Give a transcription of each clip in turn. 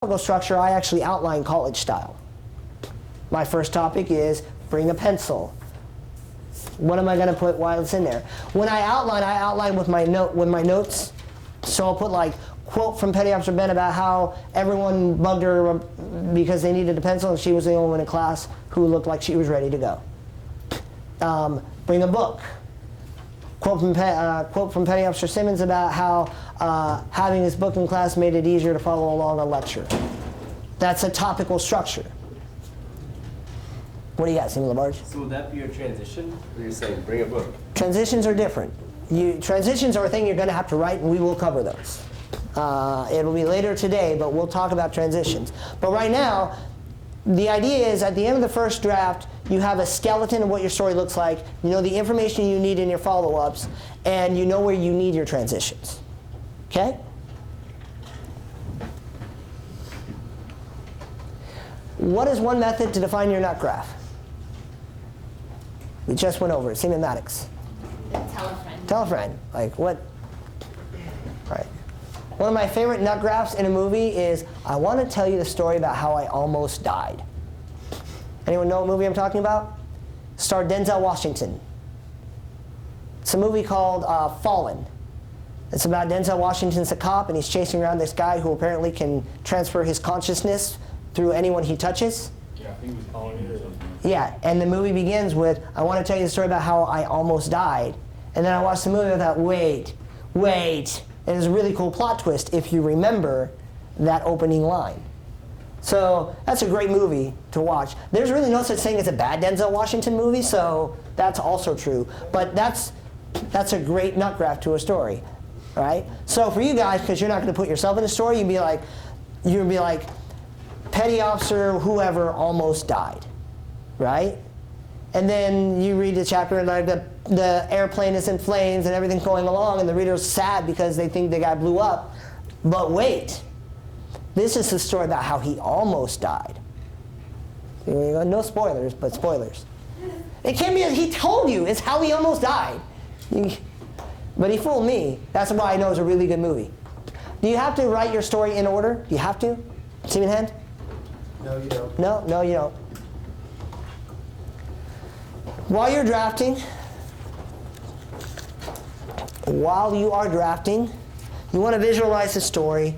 topical structure, I actually outline college style. My first topic is bring a pencil. What am I going to put while it's in there? When I outline with my notes. So I'll put like quote from Petty Officer Ben about how everyone bugged her because they needed a pencil and she was the only one in class who looked like she was ready to go. Bring a book. Quote from Petty Officer Simmons about how having his book in class made it easier to follow along a lecture. That's a topical structure. What do you got, Seaman LaBarge? So would that be your transition? Or you're saying bring a book? Transitions are different. Transitions are a thing you're going to have to write, and we will cover those. It'll be later today, but we'll talk about transitions. But right now, the idea is at the end of the first draft, you have a skeleton of what your story looks like, you know the information you need in your follow-ups, and you know where you need your transitions. Okay? What is one method to define your nut graph? We just went over it. Seaman Maddox. Tell a friend. Tell a friend. Like what? Right. One of my favorite nut graphs in a movie is, I want to tell you the story about how I almost died. Anyone know what movie I'm talking about? Starred Denzel Washington. It's a movie called Fallen. It's about Denzel Washington's a cop, and he's chasing around this guy who apparently can transfer his consciousness through anyone he touches. Yeah, I think it was Colin or something. Yeah, and the movie begins with, I want to tell you the story about how I almost died. And then I watched the movie and I thought, wait. And there's a really cool plot twist if you remember that opening line. So that's a great movie to watch. There's really no such thing as a bad Denzel Washington movie, so that's also true. But that's a great nut graph to a story, right? So for you guys, because you're not going to put yourself in the story, you'd be like, Petty Officer whoever almost died, right? And then you read the chapter and like the airplane is in flames and everything's going along and the reader's sad because they think the guy blew up. But wait, this is the story about how he almost died. No spoilers, but spoilers. It can't be, he told you, it's how he almost died. But he fooled me. That's why I know it's a really good movie. Do you have to write your story in order? Do you have to? Seaman Hand? No, you don't. No, you don't. While you are drafting, you want to visualize the story.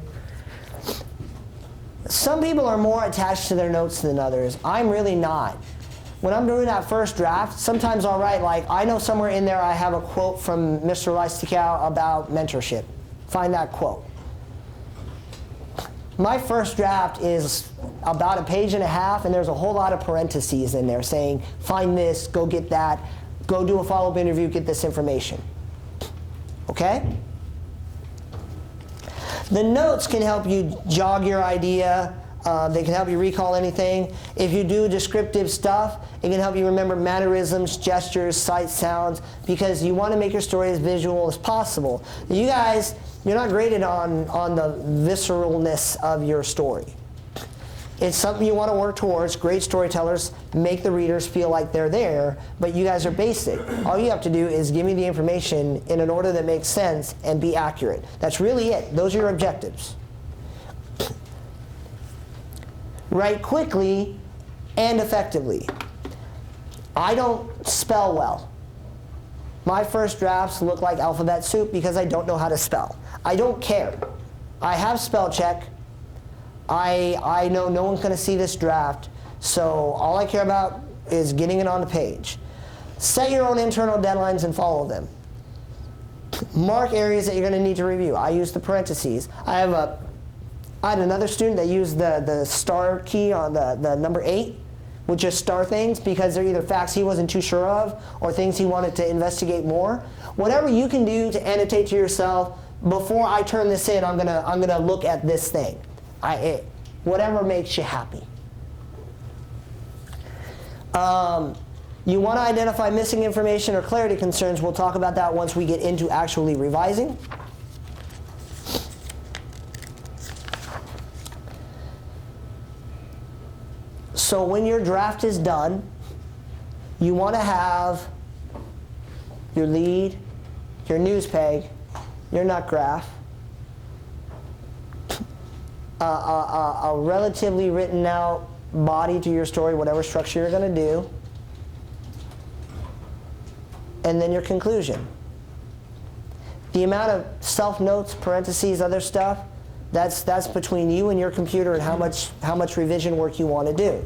Some people are more attached to their notes than others. I'm really not. When I'm doing that first draft, sometimes I'll write like, I know somewhere in there I have a quote from Mr. Leistikow about mentorship. Find that quote. My first draft is about a page and a half, and there's a whole lot of parentheses in there saying, find this, go get that, go do a follow-up interview, get this information. Okay? The notes can help you jog your idea. They can help you recall anything. If you do descriptive stuff, it can help you remember mannerisms, gestures, sights, sounds, because you want to make your story as visual as possible. You guys, you're not graded on the visceralness of your story. It's something you want to work towards. Great storytellers make the readers feel like they're there, but you guys are basic. All you have to do is give me the information in an order that makes sense and be accurate. That's really it. Those are your objectives. Write quickly and effectively. I don't spell well. My first drafts look like alphabet soup because I don't know how to spell. I don't care. I have spell check. I know no one's going to see this draft, so all I care about is getting it on the page. Set your own internal deadlines and follow them. Mark areas that you're going to need to review. I use the parentheses. I had another student that used the star key on the number 8, would just star things because they're either facts he wasn't too sure of or things he wanted to investigate more. Whatever you can do to annotate to yourself, before I turn this in, I'm gonna look at this thing. Whatever makes you happy. You want to identify missing information or clarity concerns. We'll talk about that once we get into actually revising. So when your draft is done, you want to have your lead, your news peg, your nut graph, a relatively written out body to your story, whatever structure you're going to do, and then your conclusion. The amount of self-notes, parentheses, other stuff, that's between you and your computer and how much revision work you want to do.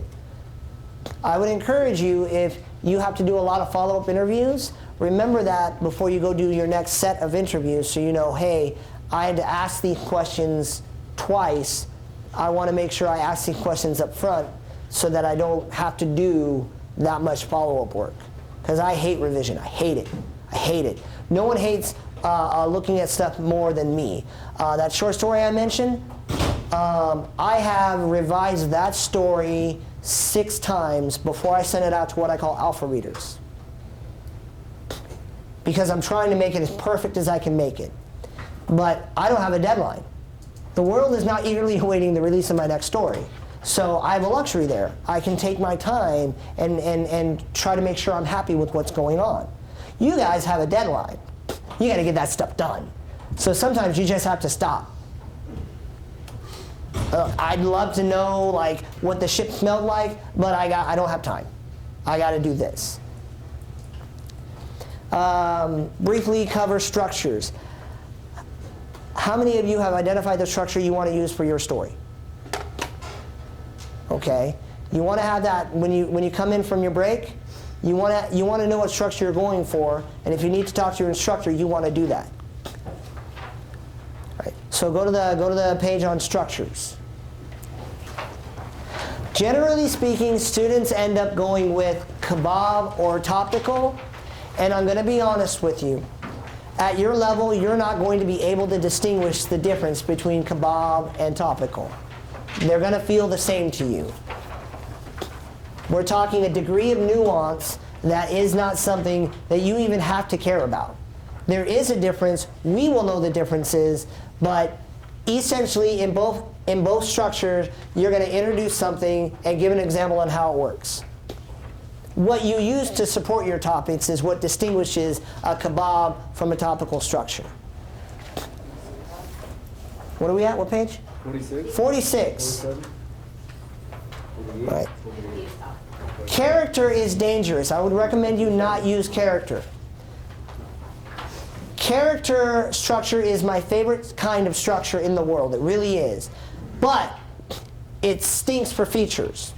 I would encourage you, if you have to do a lot of follow-up interviews, remember that before you go do your next set of interviews, so you know, hey, I had to ask these questions twice. I want to make sure I ask these questions up front so that I don't have to do that much follow-up work. Because I hate revision. I hate it. I hate it. No one hates looking at stuff more than me. That short story I mentioned, I have revised that story 6 times before I send it out to what I call alpha readers. Because I'm trying to make it as perfect as I can make it. But I don't have a deadline. The world is not eagerly awaiting the release of my next story. So I have a luxury there. I can take my time and try to make sure I'm happy with what's going on. You guys have a deadline. You got to get that stuff done. So sometimes you just have to stop. I'd love to know like what the ship smelled like, but I don't have time. I got to do this. Briefly cover structures. How many of you have identified the structure you want to use for your story? Okay. You want to have that when you come in from your break. You want to know what structure you're going for, and if you need to talk to your instructor, you want to do that. All right. So go to the page on structures. Generally speaking, students end up going with kebab or topical, and I'm going to be honest with you. At your level, you're not going to be able to distinguish the difference between kebab and topical. They're going to feel the same to you. We're talking a degree of nuance that is not something that you even have to care about. There is a difference. We will know the differences, but essentially in both structures, you're going to introduce something and give an example on how it works. What you use to support your topics is what distinguishes a kebab from a topical structure. What are we at? What page? 46? 46. 47? Right. Character is dangerous. I would recommend you not use character. Character structure is my favorite kind of structure in the world. It really is. But it stinks for features.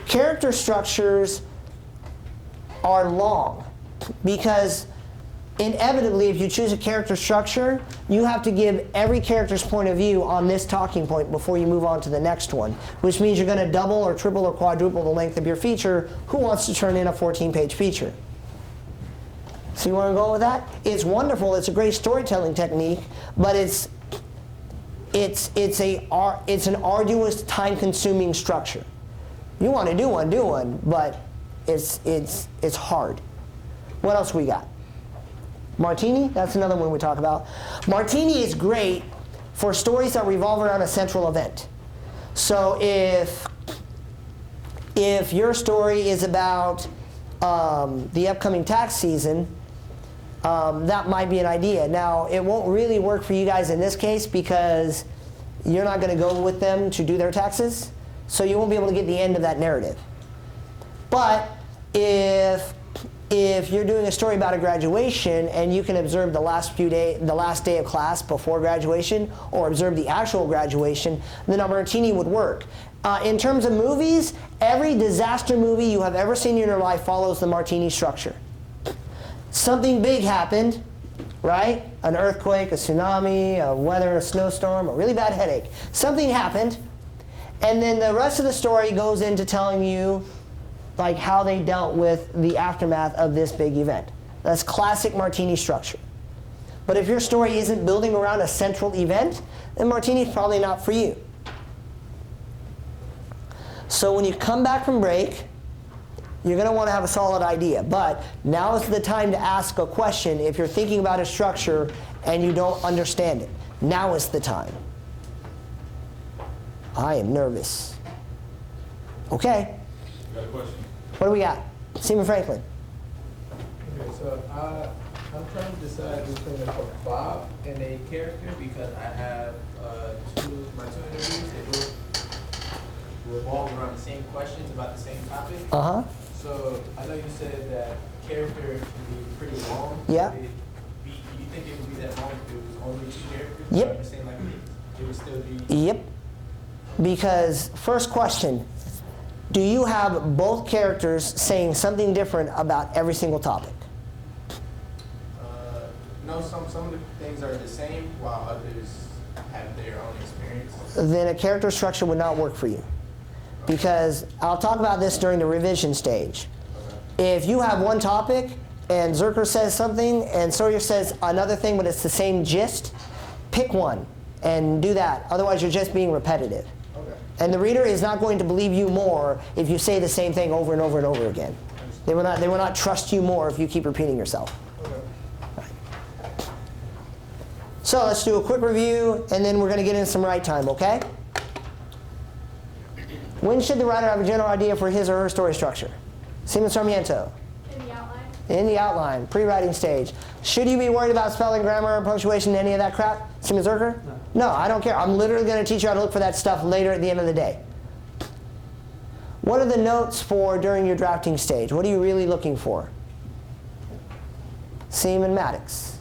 Character structures are long because inevitably, if you choose a character structure, you have to give every character's point of view on this talking point before you move on to the next one, which means you're going to double or triple or quadruple the length of your feature. Who wants to turn in a 14-page feature? So you want to go with that? It's wonderful. It's a great storytelling technique, but it's an arduous, time-consuming structure. You want to do one, but it's hard. What else we got? Martini, that's another one we talk about. Martini is great for stories that revolve around a central event. So if your story is about the upcoming tax season, that might be an idea. Now, it won't really work for you guys in this case because you're not going to go with them to do their taxes, so you won't be able to get the end of that narrative. But if you're doing a story about a graduation and you can observe the last day of class before graduation, or observe the actual graduation, then a martini would work. In terms of movies, every disaster movie you have ever seen in your life follows the martini structure. Something big happened, right? An earthquake, a tsunami, a weather, a snowstorm, a really bad headache. Something happened, and then the rest of the story goes into telling you like how they dealt with the aftermath of this big event. That's classic martini structure. But if your story isn't building around a central event, then martini is probably not for you. So when you come back from break, you're going to want to have a solid idea. But now is the time to ask a question if you're thinking about a structure and you don't understand it. Now is the time. I am nervous. Okay. Got a question? What do we got? Stephen Franklin. Okay, so I'm trying to decide between a Bob and a character because I have my two interviews. They both revolve around the same questions about the same topic. Uh-huh. So I know you said that character can be pretty long. Yeah. Do you think it would be that long if it was only two characters? Yep. Or I'm saying like it would still be. Yep. Because first question, do you have both characters saying something different about every single topic? No, some of the things are the same while others have their own experience. Then a character structure would not work for you. Because I'll talk about this during the revision stage. If you have one topic and Zerker says something and Sawyer says another thing but it's the same gist, pick one and do that. Otherwise you're just being repetitive. Okay. And the reader is not going to believe you more if you say the same thing over and over and over again. They will not trust you more if you keep repeating yourself. Okay. So let's do a quick review, and then we're going to get in some right time, okay? When should the writer have a general idea for his or her story structure? Simon Sarmiento. In the outline? In the outline, pre-writing stage. Should you be worried about spelling, grammar, punctuation, any of that crap? Simon Zerker? No, I don't care. I'm literally going to teach you how to look for that stuff later at the end of the day. What are the notes for during your drafting stage? What are you really looking for? Seaman Maddox.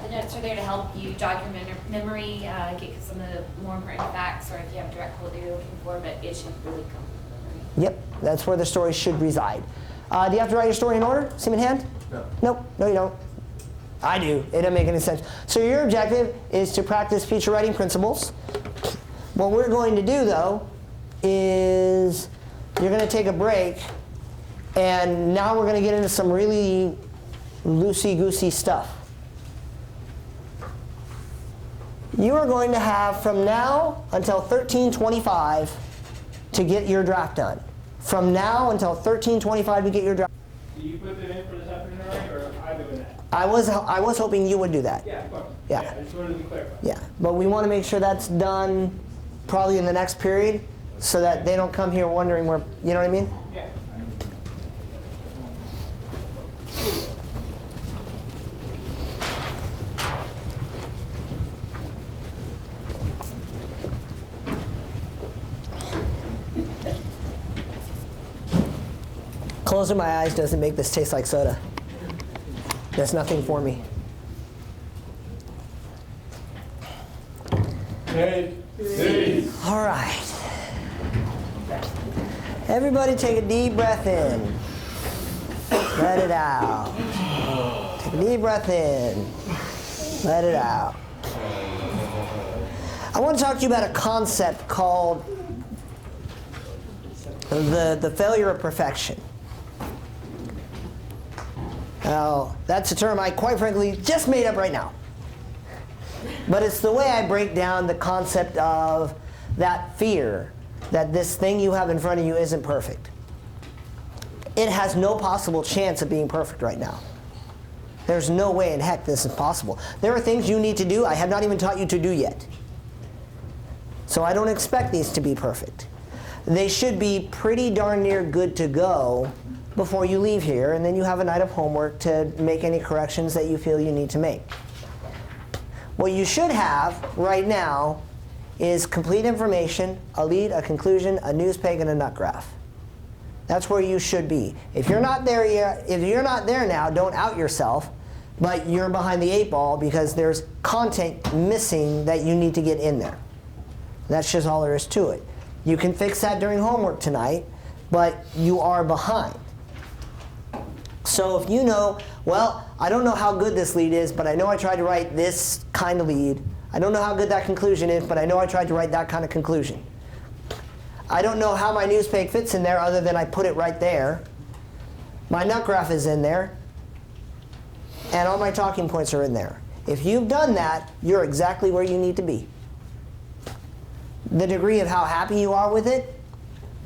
The notes are there to help you jog your memory, get some of the more important facts, or if you have a direct quote that you're looking for, but it should really come from memory. Yep, that's where the story should reside. Do you have to write your story in order? Same in hand? No. Nope, no you don't. I do. It doesn't make any sense. So your objective is to practice feature writing principles. What we're going to do, though, is you're going to take a break, and now we're going to get into some really loosey-goosey stuff. You are going to have from now until 13:25 to get your draft done. From now until 13:25 to get your draft. Do you put it in for this afternoon, right, or am I doing that? I was hoping you would do that. Yeah, of course. Yeah. I just wanted to be clarified. Yeah, but we want to make sure that's done probably in the next period so that they don't come here wondering where, you know what I mean? Yeah. Closing my eyes doesn't make this taste like soda. There's nothing for me. Hey. All right. Everybody take a deep breath in. Let it out. Take a deep breath in. Let it out. I want to talk to you about a concept called the failure of perfection. Now, that's a term I quite frankly just made up right now. But it's the way I break down the concept of that fear that this thing you have in front of you isn't perfect. It has no possible chance of being perfect right now. There's no way in heck this is possible. There are things you need to do I have not even taught you to do yet. So I don't expect these to be perfect. They should be pretty darn near good to go before you leave here, and then you have a night of homework to make any corrections that you feel you need to make. What you should have right now is complete information, a lead, a conclusion, a news peg, and a nut graph. That's where you should be. If you're not there yet, if you're not there now, don't out yourself, but you're behind the 8 ball because there's content missing that you need to get in there. That's just all there is to it. You can fix that during homework tonight, but you are behind. So if you know, well, I don't know how good this lead is, but I know I tried to write this kind of lead. I don't know how good that conclusion is, but I know I tried to write that kind of conclusion. I don't know how my news peg fits in there other than I put it right there. My nut graph is in there, and all my talking points are in there. If you've done that, you're exactly where you need to be. The degree of how happy you are with it,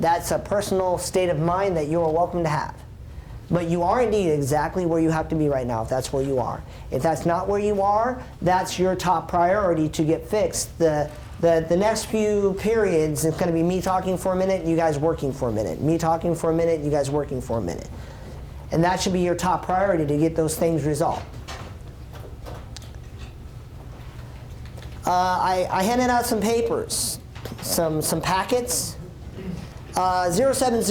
that's a personal state of mind that you are welcome to have. But you are indeed exactly where you have to be right now if that's where you are. If that's not where you are, that's your top priority to get fixed. The next few periods, it's going to be me talking for a minute, you guys working for a minute. Me talking for a minute, you guys working for a minute. And that should be your top priority to get those things resolved. I handed out some papers, some packets. 070,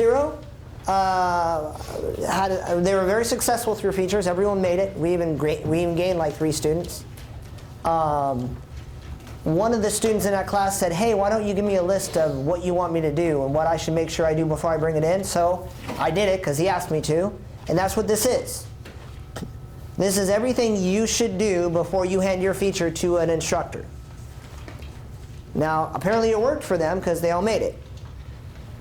they were very successful through features. Everyone made it. We even gained like 3 students. One of the students in that class said, hey, why don't you give me a list of what you want me to do and what I should make sure I do before I bring it in? So I did it because he asked me to. And that's what this is. This is everything you should do before you hand your feature to an instructor. Now, apparently it worked for them because they all made it.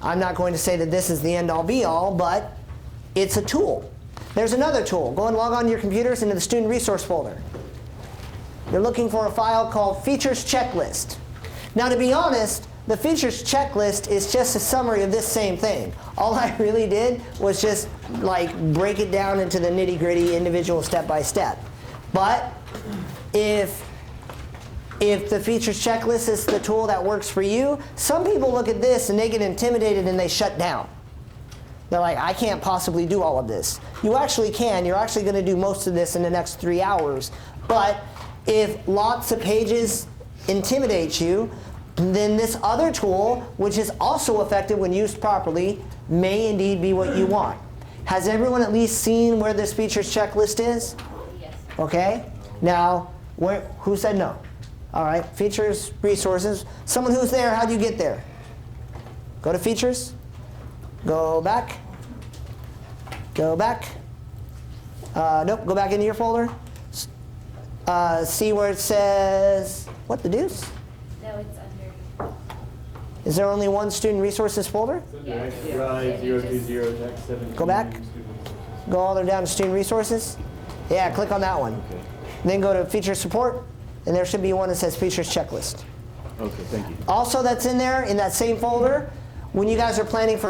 I'm not going to say that this is the end-all be-all, but it's a tool. There's another tool. Go and log on to your computers into the student resource folder. You're looking for a file called Features Checklist. Now, to be honest, the Features Checklist is just a summary of this same thing. All I really did was just like break it down into the nitty-gritty individual step-by-step. But if the Features Checklist is the tool that works for you, some people look at this and they get intimidated and they shut down. They're like, I can't possibly do all of this. You actually can. You're actually going to do most of this in the next 3 hours. But if lots of pages intimidate you, then this other tool, which is also effective when used properly, may indeed be what you want. Has everyone at least seen where this Features Checklist is? Yes. Okay. Now, who said no? All right. Features, resources. Someone who's there, how do you get there? Go to Features. Go back. Go back. Nope. Go back into your folder. See where it says, what the deuce? No, it's under. Is there only one student resources folder? Yeah. Drive 020 Jack 17. Go back. Go all the way down to student resources. Yeah, click on that one. Okay. Then go to feature support, and there should be one that says features checklist. Okay, thank you. Also, that's in there in that same folder when you guys are planning for